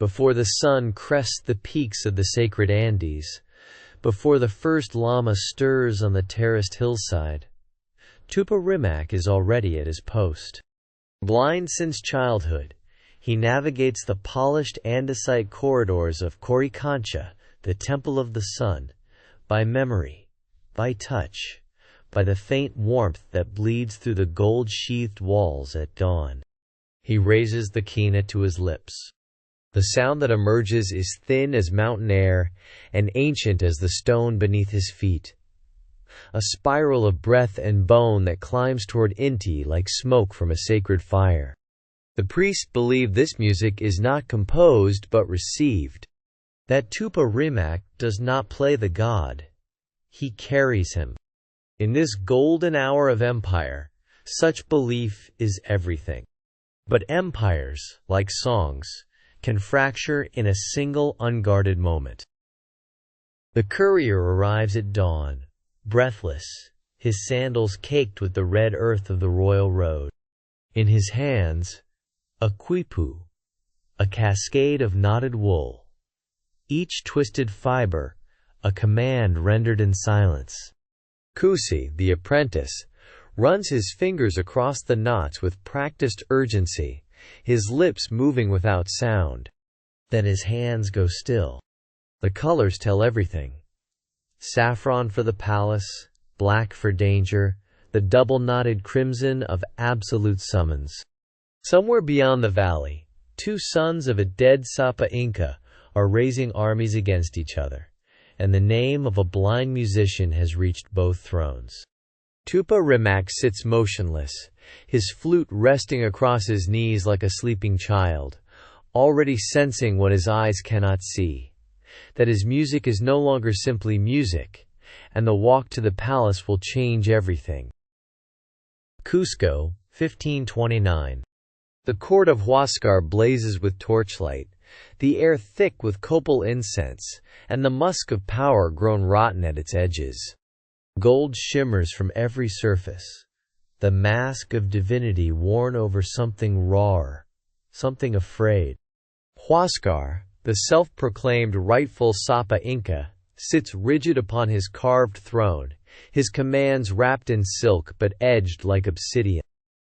before the sun crests the peaks of the sacred Andes, before the first llama stirs on the terraced hillside, Tupa Rimac is already at his post. Blind since childhood, he navigates the polished andesite corridors of Coricancha, the Temple of the Sun, by memory, by touch, by the faint warmth that bleeds through the gold-sheathed walls at dawn. He raises the quena to his lips. The sound that emerges is thin as mountain air and ancient as the stone beneath his feet. A spiral of breath and bone that climbs toward Inti like smoke from a sacred fire. The priests believe this music is not composed but received. That Tupa Rimac does not play the god. He carries him. In this golden hour of empire, such belief is everything. But empires, like songs, can fracture in a single unguarded moment. The courier arrives at dawn, breathless, his sandals caked with the red earth of the royal road. In his hands, a quipu, a cascade of knotted wool, each twisted fiber, a command rendered in silence. Cusi, the apprentice, runs his fingers across the knots with practiced urgency, his lips moving without sound. Then his hands go still. The colors tell everything. Saffron for the palace, black for danger, the double-knotted crimson of absolute summons. Somewhere beyond the valley, two sons of a dead Sapa Inca are raising armies against each other, and the name of a blind musician has reached both thrones. Tupa Rimac sits motionless, his flute resting across his knees like a sleeping child, already sensing what his eyes cannot see, that his music is no longer simply music, and the walk to the palace will change everything. Cusco, 1529. The court of Huascar blazes with torchlight, the air thick with copal incense, and the musk of power grown rotten at its edges. Gold shimmers from every surface, the mask of divinity worn over something raw, something afraid. Huascar, the self-proclaimed rightful Sapa Inca, sits rigid upon his carved throne, his commands wrapped in silk but edged like obsidian.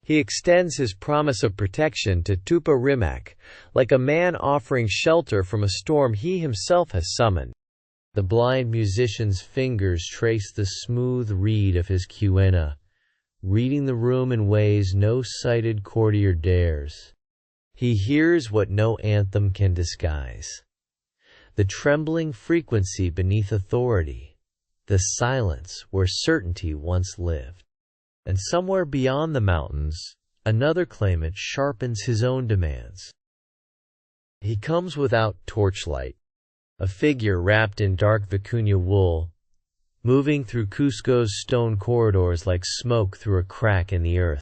He extends his promise of protection to Tupa Rimac, like a man offering shelter from a storm he himself has summoned. The blind musician's fingers trace the smooth reed of his quena, reading the room in ways no sighted courtier dares. He hears what no anthem can disguise. The trembling frequency beneath authority, the silence where certainty once lived. And somewhere beyond the mountains, another claimant sharpens his own demands. He comes without torchlight, a figure wrapped in dark vicuña wool, moving through Cusco's stone corridors like smoke through a crack in the earth.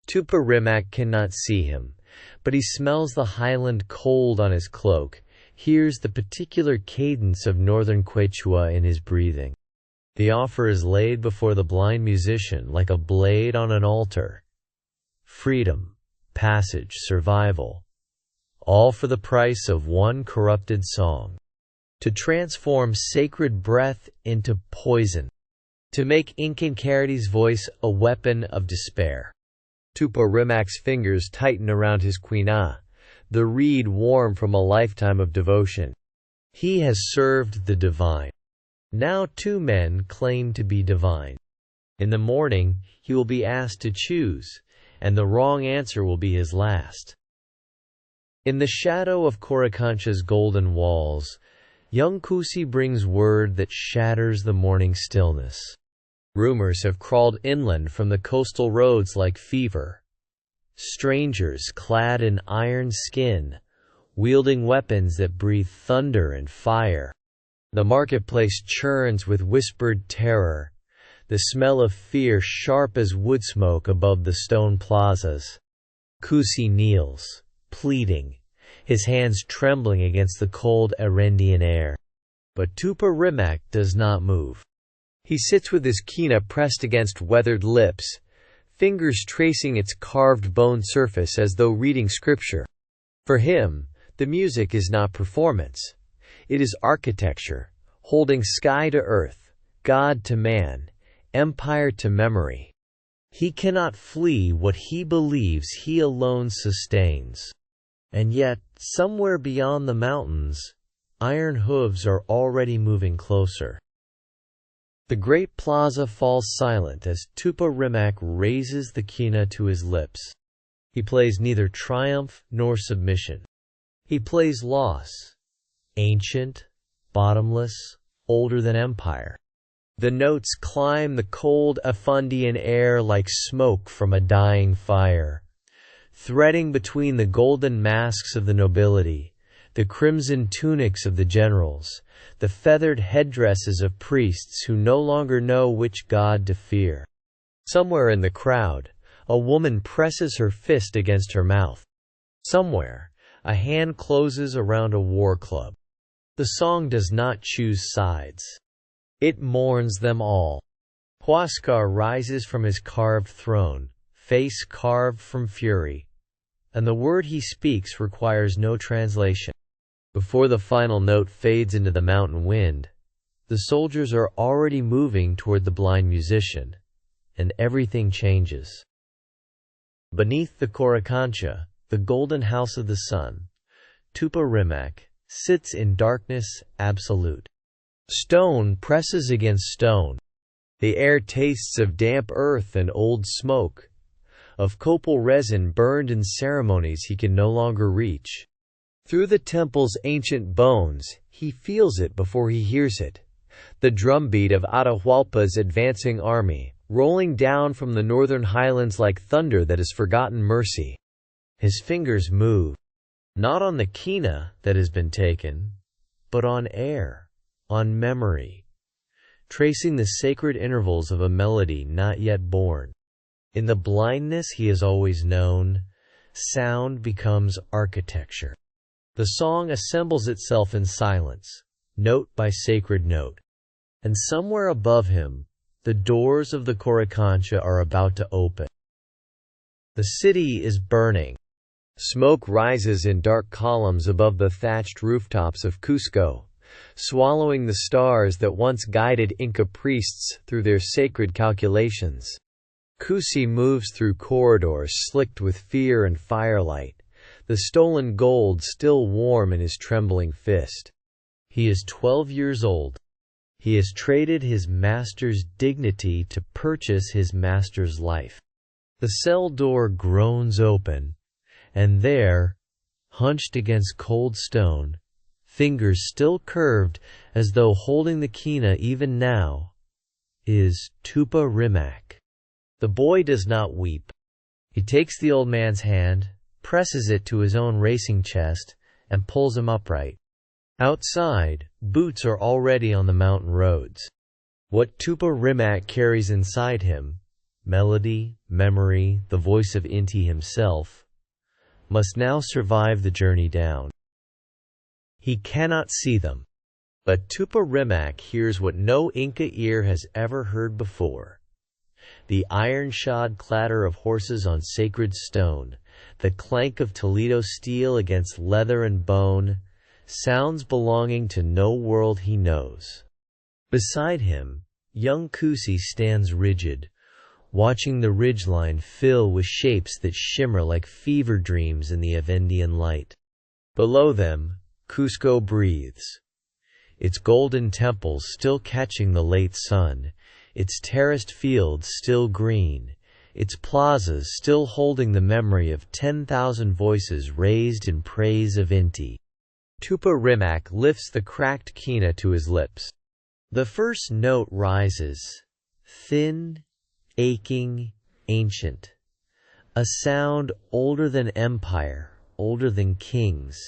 Tupa Rimac cannot see him, but he smells the highland cold on his cloak, hears the particular cadence of northern Quechua in his breathing. The offer is laid before the blind musician like a blade on an altar. Freedom, passage, survival, all for the price of one corrupted song. To transform sacred breath into poison. To make Incancarity's voice a weapon of despair. Tupa Rimac's fingers tighten around his quena, the reed warm from a lifetime of devotion. He has served the divine. Now two men claim to be divine. In the morning, he will be asked to choose, and the wrong answer will be his last. In the shadow of Coricancha's golden walls, young Cusi brings word that shatters the morning stillness. Rumors have crawled inland from the coastal roads like fever. Strangers clad in iron skin, wielding weapons that breathe thunder and fire. The marketplace churns with whispered terror, the smell of fear sharp as wood smoke above the stone plazas. Cusi kneels, pleading, his hands trembling against the cold Andean air. But Tupa Rimac does not move. He sits with his quena pressed against weathered lips, fingers tracing its carved bone surface as though reading scripture. For him, The music is not performance. It is architecture, holding sky to earth, God to man, empire to memory. He cannot flee what he believes he alone sustains. And yet, somewhere beyond the mountains, iron hooves are already moving closer. The great plaza falls silent as Tupa Rimac raises the quena to his lips. He plays neither triumph nor submission. He plays loss, ancient, bottomless, older than empire. The notes climb the cold Andean air like smoke from a dying fire, threading between the golden masks of the nobility, the crimson tunics of the generals, the feathered headdresses of priests who no longer know which god to fear. Somewhere in the crowd, a woman presses her fist against her mouth. Somewhere, a hand closes around a war club. The song does not choose sides. It mourns them all. Huascar rises from his carved throne, face carved from fury, and the word he speaks requires no translation. Before the final note fades into the mountain wind, the soldiers are already moving toward the blind musician, and everything changes. Beneath the Coricancha, the golden house of the sun, Tupa Rimac sits in darkness absolute. Stone presses against stone. The air tastes of damp earth and old smoke, of copal resin burned in ceremonies he can no longer reach. Through the temple's ancient bones, he feels it before he hears it. The drumbeat of Atahualpa's advancing army, rolling down from the northern highlands like thunder that has forgotten mercy. His fingers move, not on the quena that has been taken, but on air, on memory, tracing the sacred intervals of a melody not yet born. In the blindness he has always known, sound becomes architecture. The song assembles itself in silence, note by sacred note. And somewhere above him, the doors of the Coricancha are about to open. The city is burning. Smoke rises in dark columns above the thatched rooftops of Cusco, swallowing the stars that once guided Inca priests through their sacred calculations. Cusi moves through corridors slicked with fear and firelight, the stolen gold still warm in his trembling fist. He is 12 years old. He has traded his master's dignity to purchase his master's life. The cell door groans open, and there, hunched against cold stone, fingers still curved as though holding the quena even now, is Tupa Rimac. The boy does not weep. He takes the old man's hand, presses it to his own racing chest, and pulls him upright. Outside, boots are already on the mountain roads. What Tupa Rimac carries inside him, melody, memory, the voice of Inti himself, must now survive the journey down. He cannot see them, but Tupa Rimac hears what no Inca ear has ever heard before. The iron-shod clatter of horses on sacred stone, the clank of Toledo steel against leather and bone, sounds belonging to no world he knows. Beside him, young Cusi stands rigid, watching the ridgeline fill with shapes that shimmer like fever dreams in the Andean light. Below them, Cusco breathes, its golden temples still catching the late sun, its terraced fields still green, its plazas still holding the memory of 10,000 voices raised in praise of Inti. Tupa Rimac lifts the cracked quena to his lips. The first note rises, thin, aching, ancient, a sound older than empire, older than kings.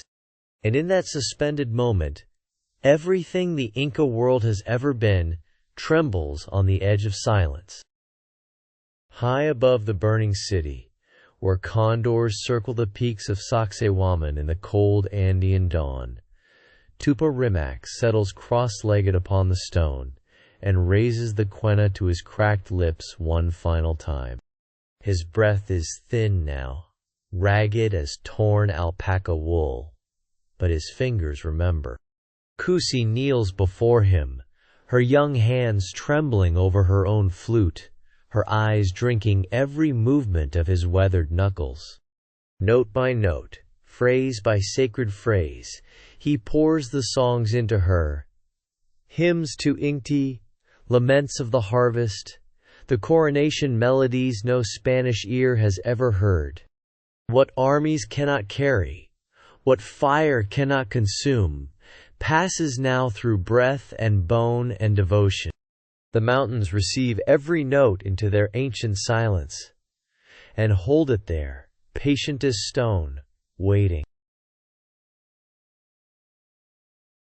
And in that suspended moment, everything the Inca world has ever been trembles on the edge of silence. High above the burning city, where condors circle the peaks of Sacsayhuaman in the cold Andean dawn, Tupa Rimac settles cross-legged upon the stone and raises the quena to his cracked lips one final time. His breath is thin now, ragged as torn alpaca wool. but his fingers remember. Kusi kneels before him, her young hands trembling over her own flute, her eyes drinking every movement of his weathered knuckles. Note by note, phrase by sacred phrase, he pours the songs into her. Hymns to Inti, laments of the harvest, the coronation melodies no Spanish ear has ever heard. What armies cannot carry, what fire cannot consume, passes now through breath and bone and devotion. The mountains receive every note into their ancient silence, and hold it there, patient as stone, waiting.